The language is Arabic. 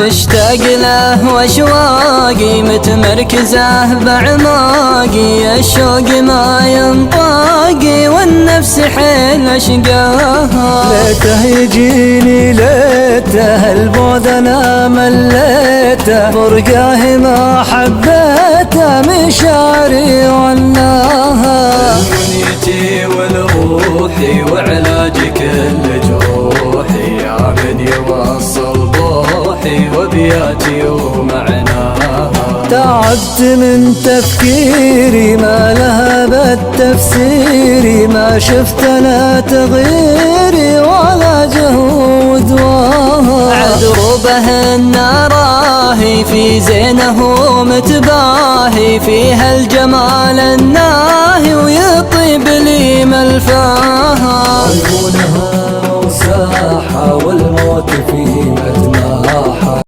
مشتاق له واشواقي متمركزه بعماقي، الشوق ما ينطاقي والنفس حيل اشقاها. ليته يجيني ليته البعد انا مليته، فرقاه ما حبيته مشاعري وناها. منيتي والروحي وعلاج كل جروحي، عابد يوصل ضوحي وبياتي ومعناها. تعبت من تفكيري ما لها بالتفسيري، ما شفت انا تغييري ولا جهود واها. عذروبه النراهي في زينه متباهي، فيها الجمال الناهي ويطيب لي ملفاها. عيونها وساحة والموت فيها